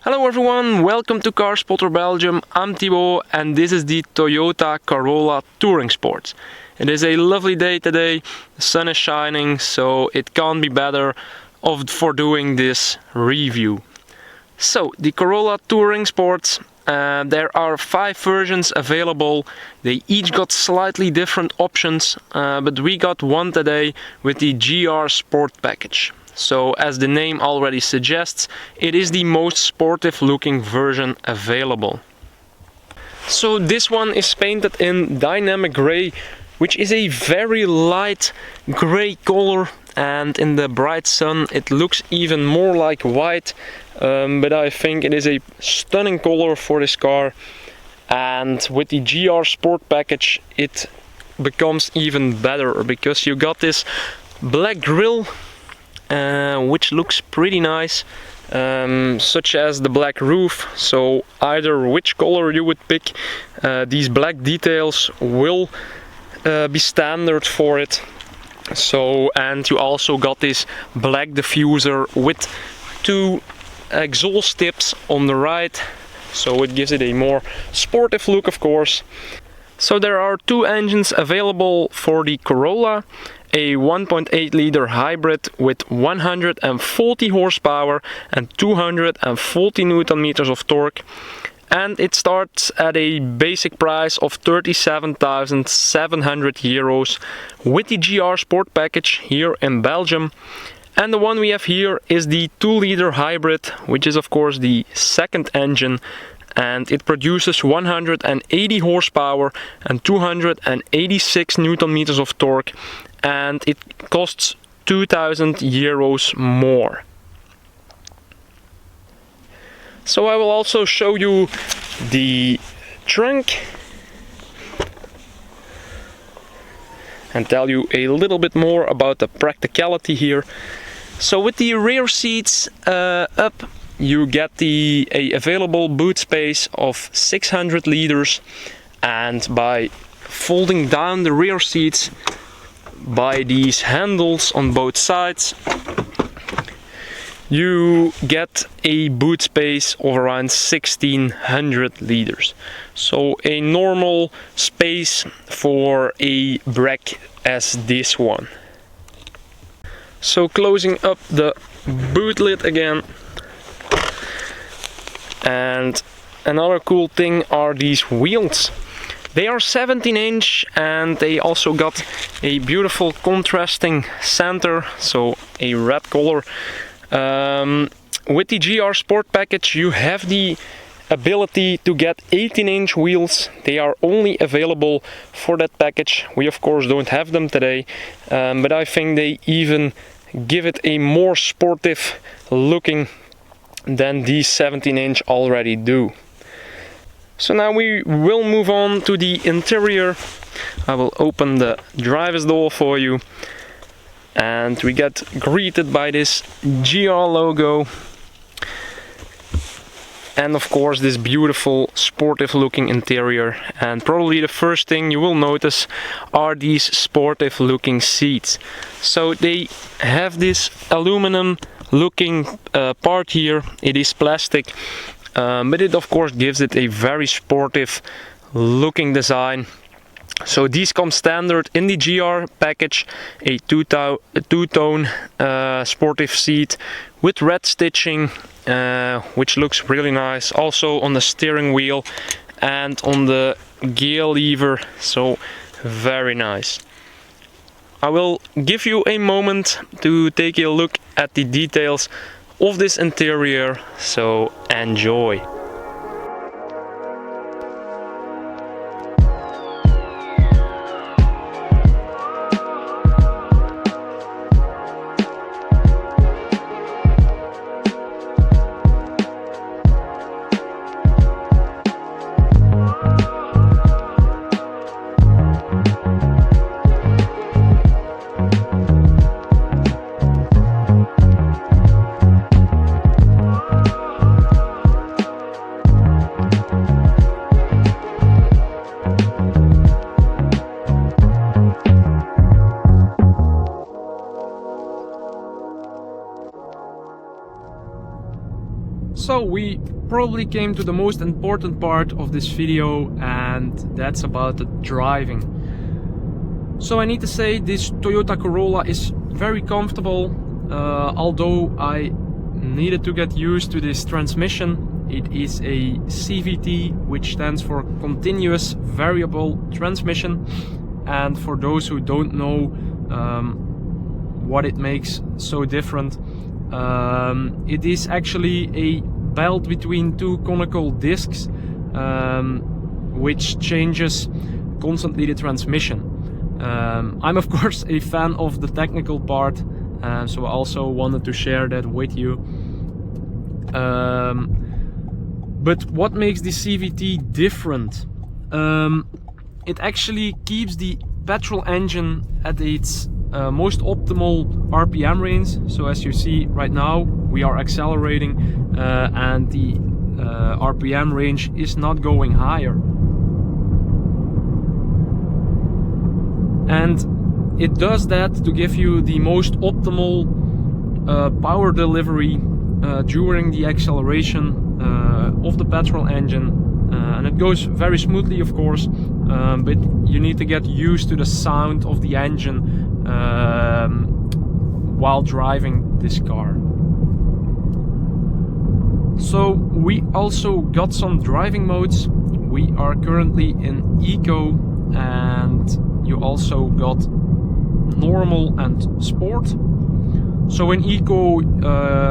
Hello everyone, welcome to Car Spotter Belgium. I'm Thibaut and this is the Toyota Corolla Touring Sport. It is a lovely day today, the sun is shining, so it can't be better for doing this review. So, the Corolla Touring Sport, there are 5 versions available. They each got slightly different options, but we got one today with the GR Sport package. So, as the name already suggests, it is the most sportive looking version available. So this one is painted in dynamic grey, which is a very light grey color, and in the bright sun it looks even more like white, but I think it is a stunning color for this car, and with the GR Sport package it becomes even better because you got this black grille, which looks pretty nice, such as the black roof. So either which color you would pick, these black details will be standard for it. So, and you also got this black diffuser with 2 exhaust tips on the right, so it gives it a more sportive look, of course. So there are 2 engines available for the Corolla. A 1.8 liter hybrid with 140 horsepower and 240 Newton meters of torque, and it starts at a basic price of 37,700 euros with the GR Sport package here in Belgium. And the one we have here is the 2 liter hybrid, which is of course the second engine, and it produces 180 horsepower and 286 Newton meters of torque, and it costs 2,000 euros more. So I will also show you the trunk and tell you a little bit more about the practicality here. So with the rear seats up, you get a available boot space of 600 liters, and by folding down the rear seats by these handles on both sides, you get a boot space of around 1600 liters. So a normal space for a wreck as this one. So closing up the boot lid again. And another cool thing are these wheels. They are 17-inch and they also got a beautiful contrasting center, so a red color. With the GR Sport package you have the ability to get 18-inch wheels. They are only available for that package. We of course don't have them today, but I think they even give it a more sportive looking than these 17-inch already do. So now we will move on to the interior. I will open the driver's door for you, and we get greeted by this GR logo, and of course this beautiful sportive looking interior. And probably the first thing you will notice are these sportive looking seats. So they have this aluminum looking part here. It is plastic, but it of course gives it a very sportive looking design. So these come standard in the GR package, a two-tone sportive seat with red stitching, which looks really nice. Also on the steering wheel and on the gear lever, so very nice. I will give you a moment to take a look at the details of this interior, so enjoy. So we probably came to the most important part of this video, and that's about the driving. So I need to say this Toyota Corolla is very comfortable, although I needed to get used to this transmission. It is a CVT, which stands for continuous variable transmission, and for those who don't know what it makes so different, it is actually a belt between two conical discs, which changes constantly the transmission. I'm of course a fan of the technical part, so I also wanted to share that with you. But what makes the CVT different? It actually keeps the petrol engine at its most optimal RPM range. So as you see right now, we are accelerating and the RPM range is not going higher. And it does that to give you the most optimal power delivery during the acceleration of the petrol engine, and it goes very smoothly, of course, but you need to get used to the sound of the engine while driving this car. So we also got some driving modes. We are currently in Eco, and you also got normal and sport. So in Eco,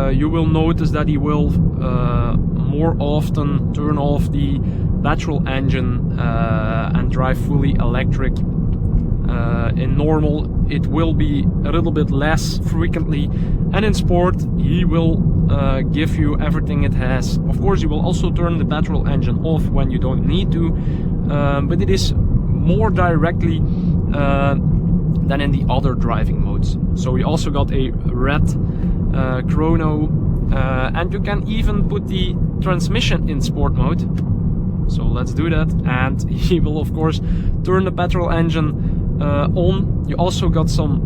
you will notice that he will more often turn off the petrol engine and drive fully electric. In normal, it will be a little bit less frequently, and in sport, he will give you everything it has. Of course, you will also turn the petrol engine off when you don't need to, but it is more directly than in the other driving modes. So we also got a red chrono, and you can even put the transmission in sport mode. So let's do that, and he will of course turn the petrol engine on. You also got some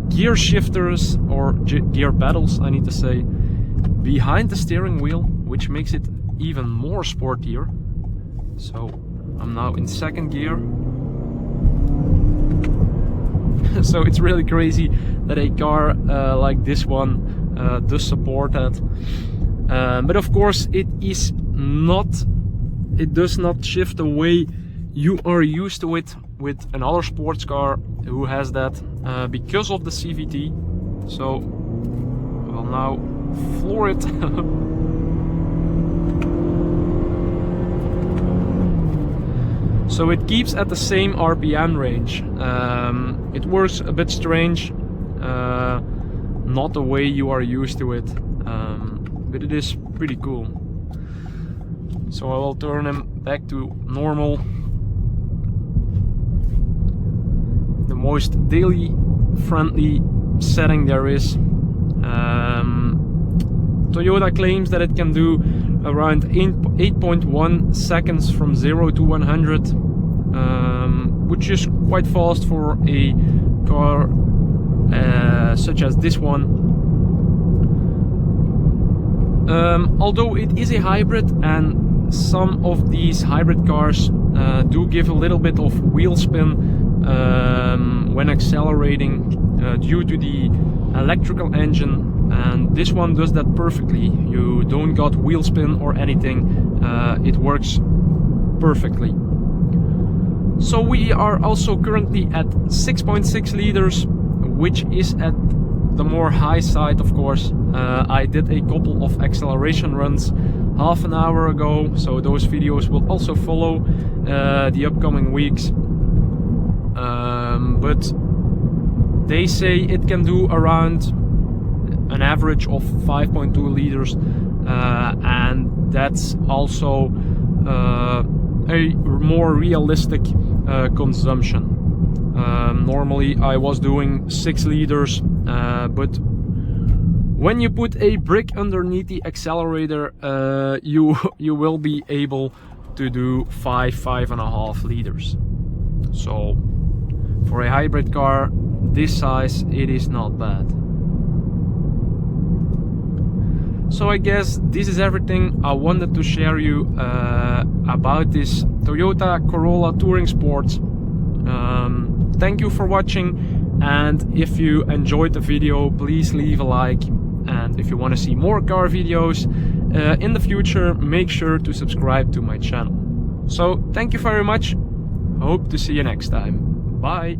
gear shifters, or gear pedals I need to say, behind the steering wheel, which makes it even more sportier. So I'm now in second gear. So it's really crazy that a car like this one does support that. But of course it does not shift the way you are used to it with another sports car who has that because of the CVT. So we'll now floor it. So it keeps at the same RPM range. It works a bit strange, not the way you are used to it, but it is pretty cool. So I will turn him back to normal. The most daily friendly setting there is. Toyota claims that it can do around 8.1 seconds from 0 to 100, which is quite fast for a car such as this one. Although it is a hybrid, and some of these hybrid cars do give a little bit of wheel spin when accelerating due to the electrical engine, and this one does that perfectly. You don't got wheel spin or anything, it works perfectly. So we are also currently at 6.6 liters, which is at the more high side, of course. I did a couple of acceleration runs half an hour ago, so those videos will also follow the upcoming weeks. But they say it can do around an average of 5.2 liters, and that's also a more realistic consumption. Normally I was doing 6 liters, but when you put a brick underneath the accelerator, you will be able to do 5.5 liters. So for a hybrid car this size, it is not bad. So I guess this is everything I wanted to share you about this Toyota Corolla Touring Sports. Thank you for watching, and if you enjoyed the video, please leave a like, and if you want to see more car videos in the future, make sure to subscribe to my channel. So thank you very much, hope to see you next time, bye.